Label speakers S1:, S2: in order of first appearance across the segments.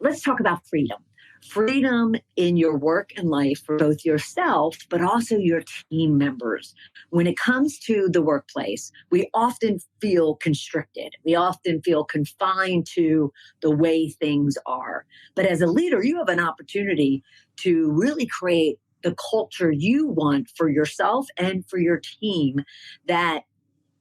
S1: let's talk about freedom. Freedom in your work and life for both yourself, but also your team members. When it comes to the workplace, we often feel constricted. We often feel confined to the way things are. But as a leader, you have an opportunity to really create the culture you want for yourself and for your team that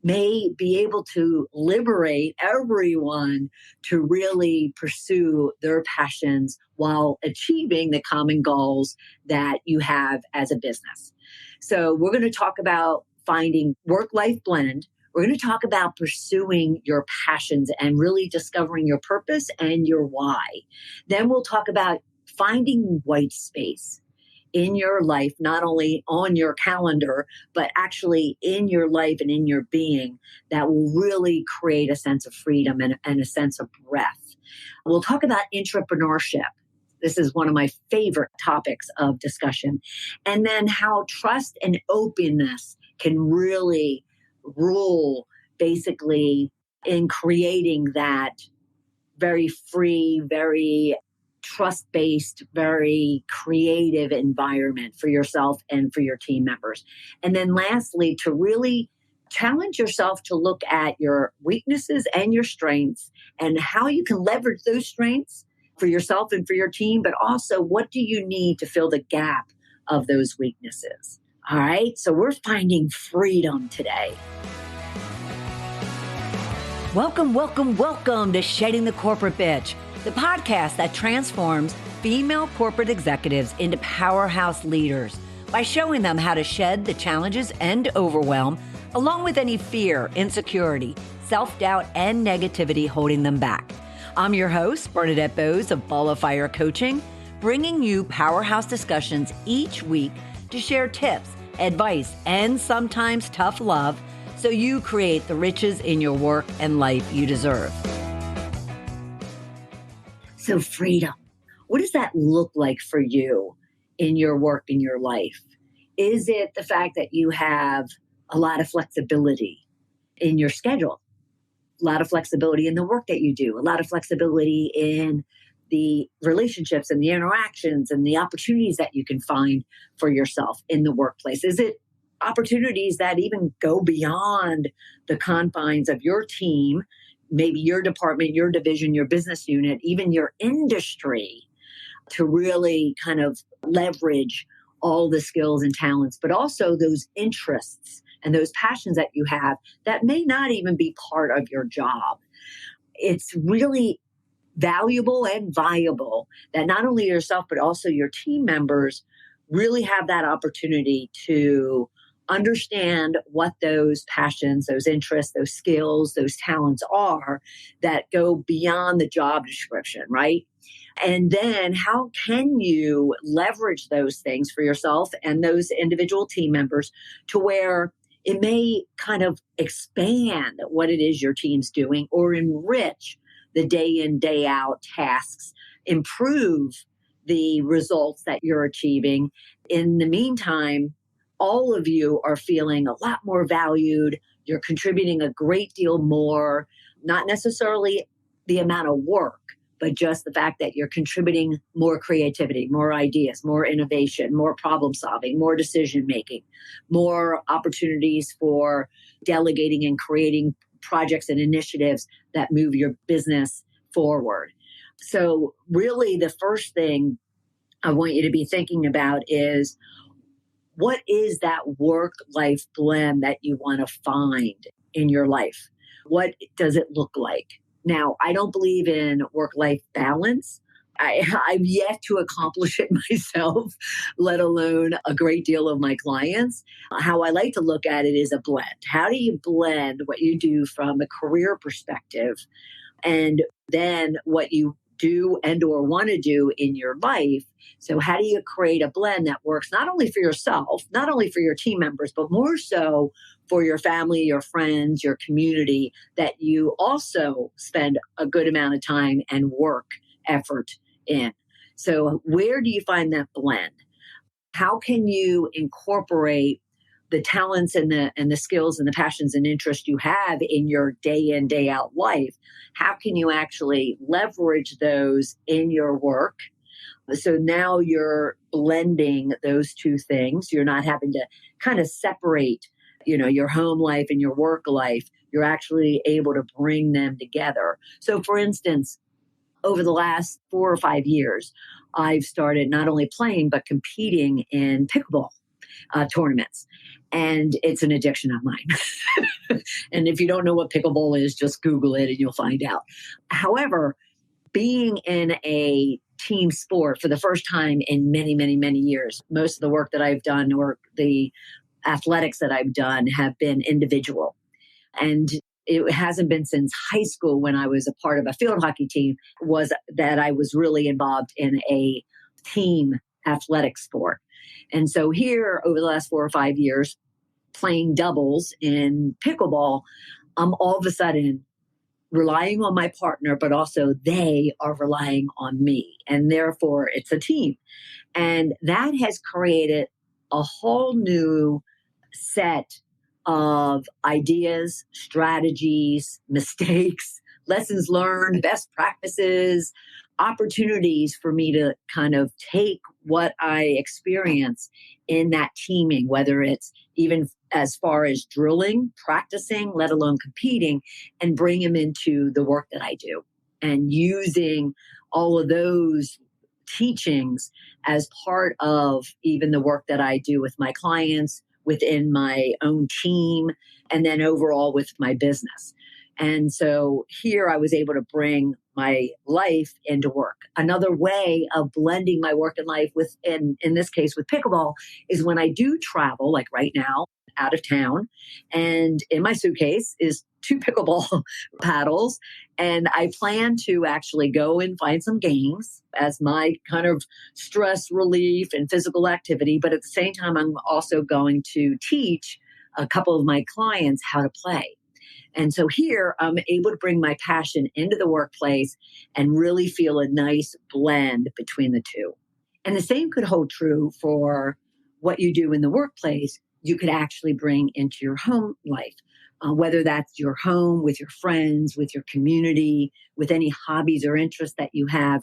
S1: may be able to liberate everyone to really pursue their passions while achieving the common goals that you have as a business. So we're going to talk about finding work-life blend. We're going to talk about pursuing your passions and really discovering your purpose and your why. Then we'll talk about finding white space in your life, not only on your calendar, but actually in your life and in your being that will really create a sense of freedom and a sense of breath. We'll talk about intrapreneurship. This is one of my favorite topics of discussion. And then how trust and openness can really rule basically in creating that very free, very trust-based, very creative environment for yourself and for your team members. And then lastly, to really challenge yourself to look at your weaknesses and your strengths and how you can leverage those strengths for yourself and for your team, but also what do you need to fill the gap of those weaknesses. All right, so we're finding freedom today.
S2: Welcome to Shedding the Corporate Bitch, the podcast that transforms female corporate executives into powerhouse leaders by showing them how to shed the challenges and overwhelm, along with any fear, insecurity, self-doubt, and negativity holding them back. I'm your host, Bernadette Bose of Ball of Fire Coaching, bringing you powerhouse discussions each week to share tips, advice, and sometimes tough love so you create the riches in your work and life you deserve.
S1: So freedom, what does that look like for you in your work, in your life? Is it the fact that you have a lot of flexibility in your schedule, a lot of flexibility in the work that you do, a lot of flexibility in the relationships and the interactions and the opportunities that you can find for yourself in the workplace? Is it opportunities that even go beyond the confines of your team, maybe your department, your division, your business unit, even your industry, to really kind of leverage all the skills and talents, but also those interests and those passions that you have that may not even be part of your job? It's really valuable and viable that not only yourself, but also your team members really have that opportunity to understand what those passions, those interests, those skills, those talents are that go beyond the job description, right? And then how can you leverage those things for yourself and those individual team members to where it may kind of expand what it is your team's doing or enrich the day in, day out tasks, improve the results that you're achieving. In the meantime, all of you are feeling a lot more valued. You're contributing a great deal more, not necessarily the amount of work, but just the fact that you're contributing more creativity, more ideas, more innovation, more problem solving, more decision making, more opportunities for delegating and creating projects and initiatives that move your business forward. So really the first thing I want you to be thinking about is, what is that work-life blend that you want to find in your life? What does it look like? Now, I don't believe in work-life balance. I've yet to accomplish it myself, let alone a great deal of my clients. How I like to look at it is a blend. How do you blend what you do from a career perspective and then what you do and or want to do in your life? So how do you create a blend that works not only for yourself, not only for your team members, but more so for your family, your friends, your community, that you also spend a good amount of time and work effort in? So where do you find that blend? How can you incorporate the talents and the skills and the passions and interests you have in your day in, day out life, how can you actually leverage those in your work? So now you're blending those two things. You're not having to kind of separate, your home life and your work life. You're actually able to bring them together. So for instance, over the last 4 or 5 years, I've started not only playing, but competing in pickleball tournaments. And it's an addiction of mine. And if you don't know what pickleball is, just Google it and you'll find out. However, being in a team sport for the first time in many, many, many years, most of the work that I've done or the athletics that I've done have been individual. And it hasn't been since high school when I was a part of a field hockey team was that I was really involved in a team athletic sport. And so here over the last 4 or 5 years, playing doubles in pickleball, I'm all of a sudden relying on my partner, but also they are relying on me. And therefore it's a team. And that has created a whole new set of ideas, strategies, mistakes, lessons learned, best practices, opportunities for me to kind of take what I experience in that teaming, whether it's even as far as drilling, practicing, let alone competing, and bring them into the work that I do. And using all of those teachings as part of even the work that I do with my clients, within my own team, and then overall with my business. And so here I was able to bring my life into work. Another way of blending my work and life in this case with pickleball is when I do travel, like right now, out of town, and in my suitcase is 2 pickleball paddles. And I plan to actually go and find some games as my kind of stress relief and physical activity. But at the same time, I'm also going to teach a couple of my clients how to play. And so here I'm able to bring my passion into the workplace and really feel a nice blend between the two. And the same could hold true for what you do in the workplace, you could actually bring into your home life. Whether that's your home with your friends, with your community, with any hobbies or interests that you have,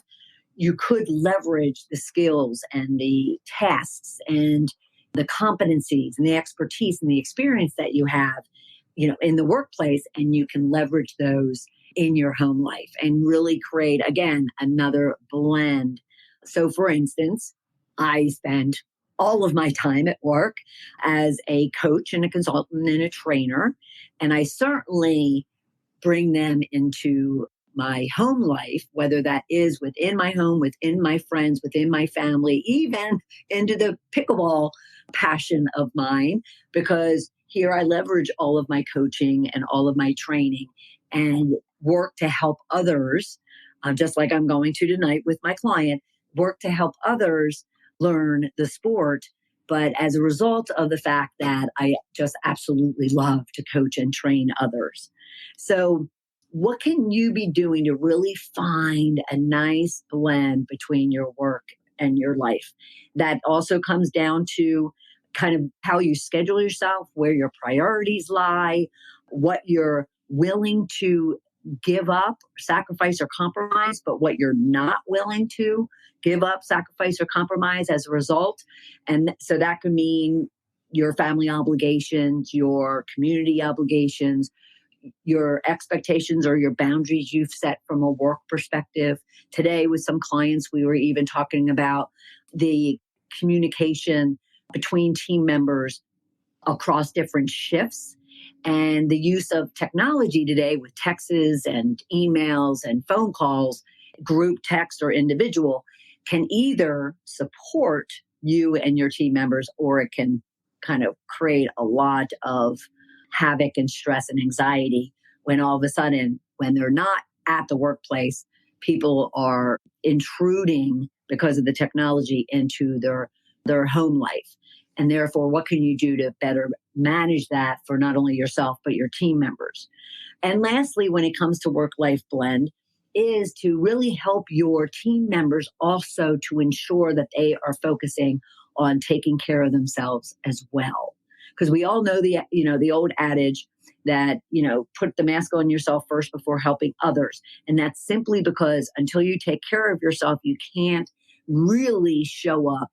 S1: you could leverage the skills and the tasks and the competencies and the expertise and the experience that you have, in the workplace, and you can leverage those in your home life and really create, again, another blend. So for instance, I spend all of my time at work as a coach and a consultant and a trainer. And I certainly bring them into my home life, whether that is within my home, within my friends, within my family, even into the pickleball passion of mine, because here I leverage all of my coaching and all of my training and work to help others, just like I'm going to tonight with my client, work to help others learn the sport. But as a result of the fact that I just absolutely love to coach and train others. So what can you be doing to really find a nice blend between your work and your life? That also comes down to kind of how you schedule yourself, where your priorities lie, what you're willing to give up, sacrifice, or compromise, but what you're not willing to give up, sacrifice, or compromise as a result. And so that could mean your family obligations, your community obligations, your expectations or your boundaries you've set from a work perspective. Today with some clients, we were even talking about the communication between team members across different shifts and the use of technology today with texts and emails and phone calls, group text or individual, can either support you and your team members, or it can kind of create a lot of havoc and stress and anxiety when all of a sudden, when they're not at the workplace, people are intruding because of the technology into their home life. And therefore, what can you do to better manage that for not only yourself, but your team members? And lastly, when it comes to work-life blend, is to really help your team members also to ensure that they are focusing on taking care of themselves as well. Because we all know the old adage that, put the mask on yourself first before helping others. And that's simply because until you take care of yourself, you can't really show up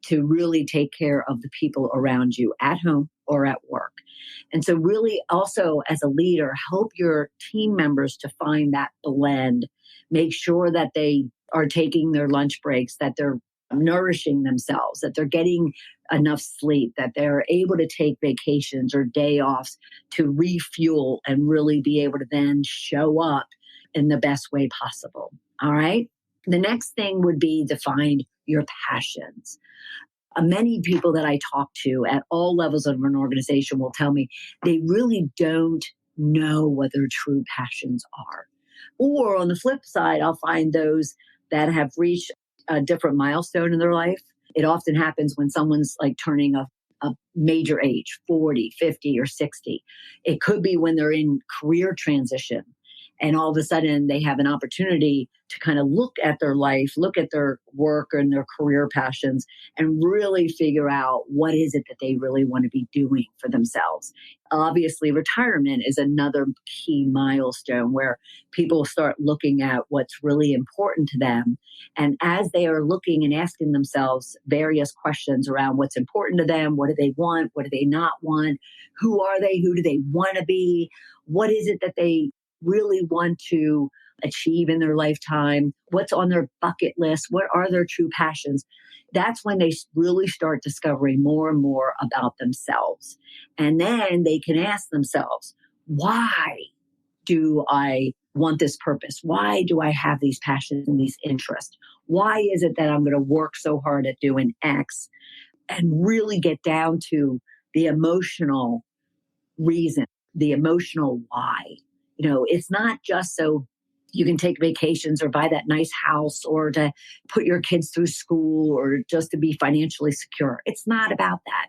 S1: to really take care of the people around you at home or at work. And so really also as a leader, help your team members to find that blend. Make sure that they are taking their lunch breaks, that they're nourishing themselves, that they're getting enough sleep, that they're able to take vacations or day offs to refuel and really be able to then show up in the best way possible. All right. The next thing would be to find your passions. Many people that I talk to at all levels of an organization will tell me they really don't know what their true passions are. Or on the flip side, I'll find those that have reached a different milestone in their life. It often happens when someone's like turning a major age, 40, 50, or 60. It could be when they're in career transition. And all of a sudden they have an opportunity to kind of look at their life, look at their work and their career passions, and really figure out what is it that they really want to be doing for themselves. Obviously, retirement is another key milestone where people start looking at what's really important to them. And as they are looking and asking themselves various questions around what's important to them, what do they want, what do they not want, who are they, who do they want to be, what is it that they really want to achieve in their lifetime, what's on their bucket list, what are their true passions. That's when they really start discovering more and more about themselves. And then they can ask themselves, why do I want this purpose? Why do I have these passions and these interests? Why is it that I'm going to work so hard at doing X? And really get down to the emotional reason, the emotional why. It's not just so you can take vacations or buy that nice house or to put your kids through school or just to be financially secure. It's not about that.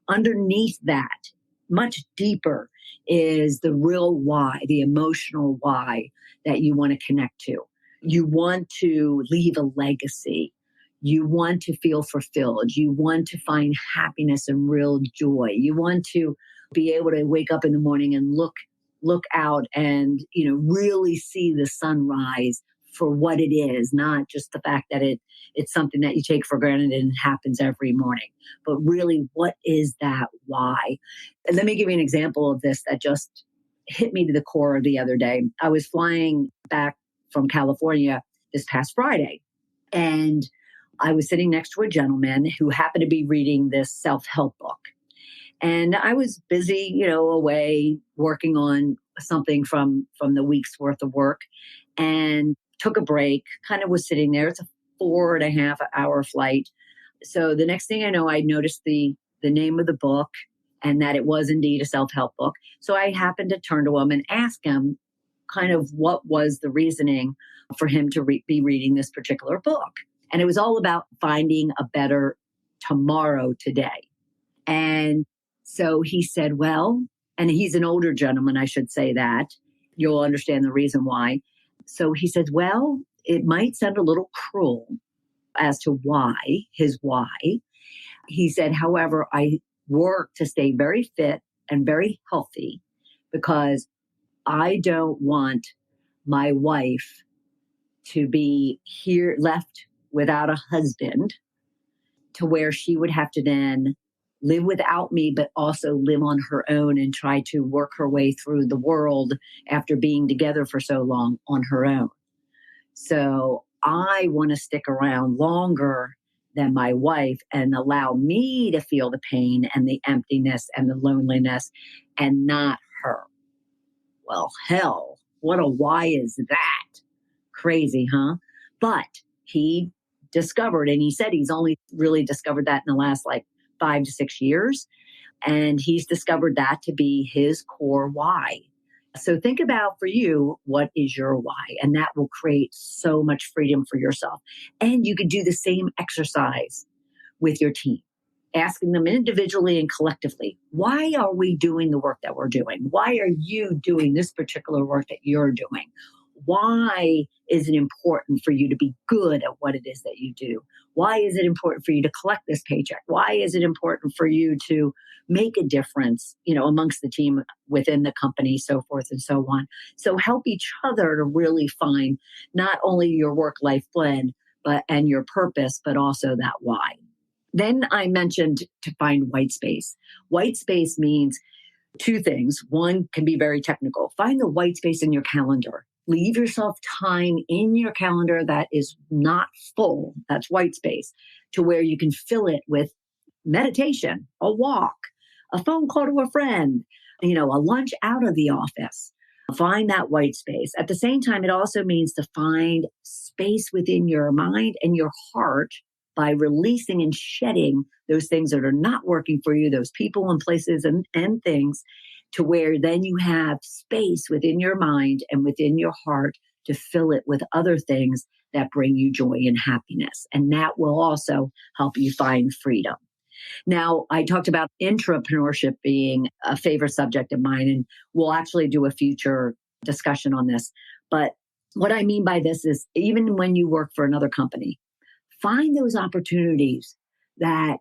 S1: Underneath that, much deeper, is the real why, the emotional why that you want to connect to. You want to leave a legacy. You want to feel fulfilled. You want to find happiness and real joy. You want to be able to wake up in the morning and look out and, really see the sunrise for what it is, not just the fact that it's something that you take for granted and it happens every morning, but really what is that why? And let me give you an example of this that just hit me to the core the other day. I was flying back from California this past Friday, and I was sitting next to a gentleman who happened to be reading this self-help book. And I was busy, away working on something from the week's worth of work, and took a break, kind of was sitting there. It's a 4.5-hour flight. So the next thing I know, I noticed the name of the book and that it was indeed a self-help book. So I happened to turn to him and ask him kind of what was the reasoning for him to be reading this particular book. And it was all about finding a better tomorrow today. And so he said, well, and he's an older gentleman, I should say that. You'll understand the reason why. So he said, well, it might sound a little cruel as to his why. He said, however, I work to stay very fit and very healthy because I don't want my wife to be here left without a husband, to where she would have to then live without me, but also live on her own and try to work her way through the world after being together for so long on her own. So I want to stick around longer than my wife and allow me to feel the pain and the emptiness and the loneliness and not her. Well, hell, what a why is that? Crazy, huh? But he discovered, and he said he's only really discovered that in the last 5 to 6 years. And he's discovered that to be his core why. So think about for you, what is your why? And that will create so much freedom for yourself. And you could do the same exercise with your team, asking them individually and collectively, why are we doing the work that we're doing? Why are you doing this particular work that you're doing? why is it important for you to be good at what it is that you do? Why is it important for you to collect this paycheck? Why is it important for you to make a difference, amongst the team within the company, so forth and so on? So help each other to really find not only your work-life blend, and your purpose, but also that why. Then I mentioned to find white space. White space means two things. One can be very technical. Find the white space in your calendar. Leave yourself time in your calendar that is not full. That's white space, to where you can fill it with meditation, a walk, a phone call to a friend, a lunch out of the office. Find that white space. At the same time, it also means to find space within your mind and your heart by releasing and shedding those things that are not working for you, those people and places and things, to where then you have space within your mind and within your heart to fill it with other things that bring you joy and happiness. And that will also help you find freedom. Now, I talked about intrapreneurship being a favorite subject of mine, and we'll actually do a future discussion on this. But what I mean by this is, even when you work for another company, find those opportunities that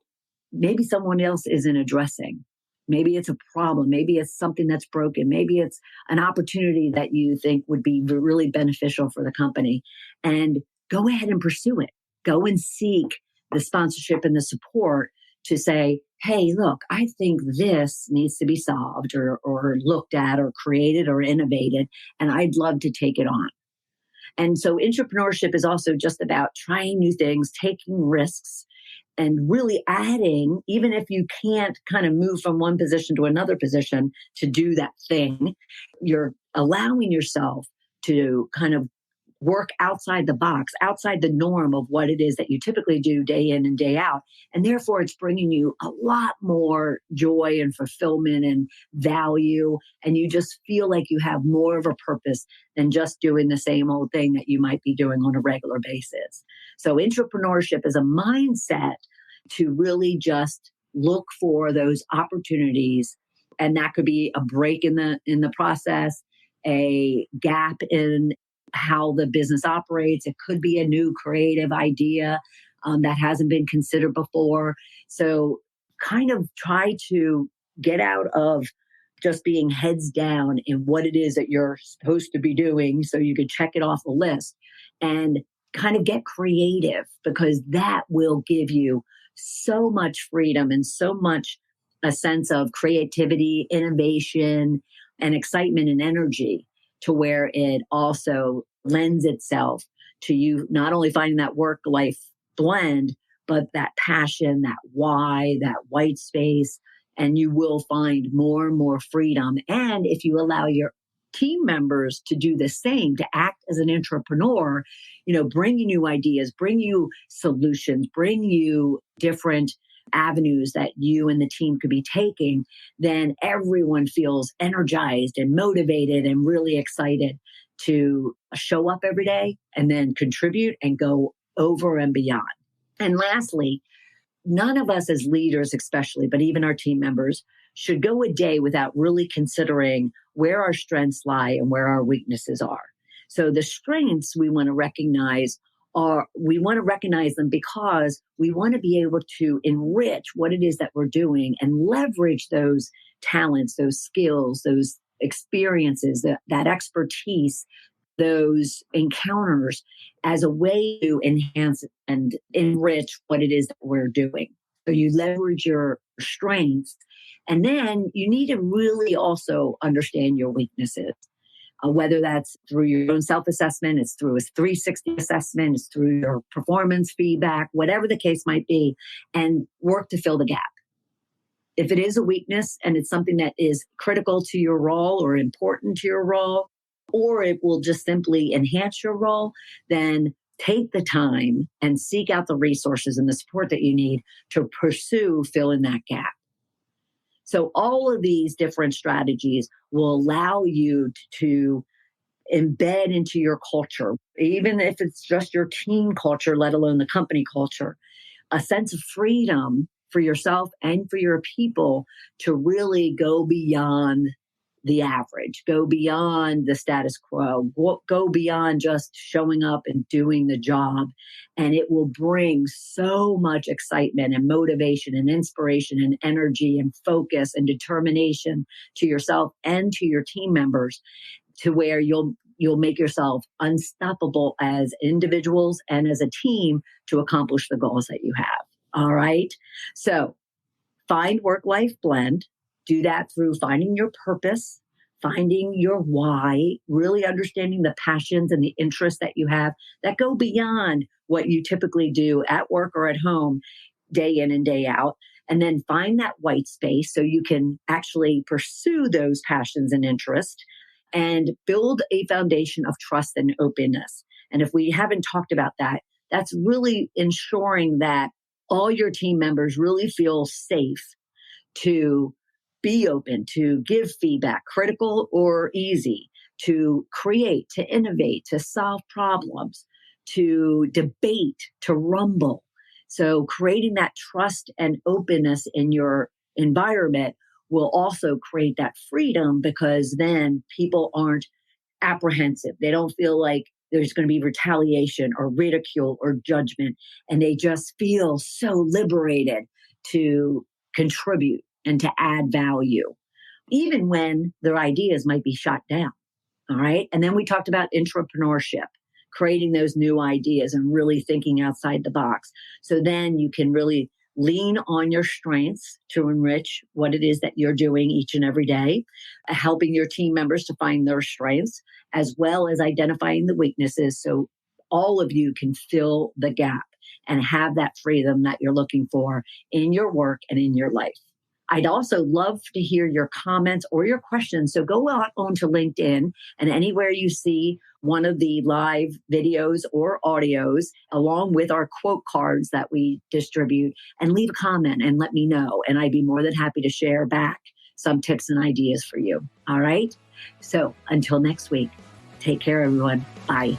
S1: maybe someone else isn't addressing. Maybe it's a problem. Maybe it's something that's broken. Maybe it's an opportunity that you think would be really beneficial for the company. And go ahead and pursue it. Go and seek the sponsorship and the support to say, hey, look, I think this needs to be solved or looked at or created or innovated, and I'd love to take it on. And so intrapreneurship is also just about trying new things, taking risks, and really adding, even if you can't kind of move from one position to another position to do that thing, you're allowing yourself to kind of work outside the box, outside the norm of what it is that you typically do day in and day out. And therefore, it's bringing you a lot more joy and fulfillment and value. And you just feel like you have more of a purpose than just doing the same old thing that you might be doing on a regular basis. So intrapreneurship is a mindset to really just look for those opportunities. And that could be a break in the process, a gap in how the business operates. It could be a new creative idea that hasn't been considered before. So kind of try to get out of just being heads down in what it is that you're supposed to be doing so you can check it off the list, and kind of get creative, because that will give you so much freedom and so much a sense of creativity, innovation, and excitement and energy, to where it also lends itself to you not only finding that work-life blend, but that passion, that why, that white space, and you will find more and more freedom. And if you allow your team members to do the same, to act as an entrepreneur, bring you new ideas, bring you solutions, bring you different avenues that you and the team could be taking, then everyone feels energized and motivated and really excited to show up every day and then contribute and go over and beyond. And lastly, none of us as leaders especially, but even our team members, should go a day without really considering where our strengths lie and where our weaknesses are. So the strengths we want to recognize them because we want to be able to enrich what it is that we're doing and leverage those talents, those skills, those experiences, that expertise, those encounters as a way to enhance and enrich what it is that we're doing. So you leverage your strengths, and then you need to really also understand your weaknesses. Whether that's through your own self-assessment, it's through a 360 assessment, it's through your performance feedback, whatever the case might be, and work to fill the gap. If it is a weakness and it's something that is critical to your role or important to your role, or it will just simply enhance your role, then take the time and seek out the resources and the support that you need to pursue filling that gap. So all of these different strategies will allow you to embed into your culture, even if it's just your team culture, let alone the company culture, a sense of freedom for yourself and for your people to really go beyond the average, go beyond the status quo, go beyond just showing up and doing the job. And it will bring so much excitement and motivation and inspiration and energy and focus and determination to yourself and to your team members, to where you'll make yourself unstoppable as individuals and as a team to accomplish the goals that you have. All right. So find work-life blend. Do that through finding your purpose, finding your why, really understanding the passions and the interests that you have that go beyond what you typically do at work or at home day in and day out. And then find that white space so you can actually pursue those passions and interests and build a foundation of trust and openness. And if we haven't talked about that, that's really ensuring that all your team members really feel safe to be open, to give feedback, critical or easy, to create, to innovate, to solve problems, to debate, to rumble. So creating that trust and openness in your environment will also create that freedom, because then people aren't apprehensive. They don't feel like there's going to be retaliation or ridicule or judgment. And they just feel so liberated to contribute and to add value, even when their ideas might be shot down. All right. And then we talked about intrapreneurship, creating those new ideas and really thinking outside the box. So then you can really lean on your strengths to enrich what it is that you're doing each and every day, helping your team members to find their strengths, as well as identifying the weaknesses, so all of you can fill the gap and have that freedom that you're looking for in your work and in your life. I'd also love to hear your comments or your questions. So go out onto LinkedIn, and anywhere you see one of the live videos or audios, along with our quote cards that we distribute, and leave a comment and let me know. And I'd be more than happy to share back some tips and ideas for you. All right. So until next week, take care, everyone. Bye.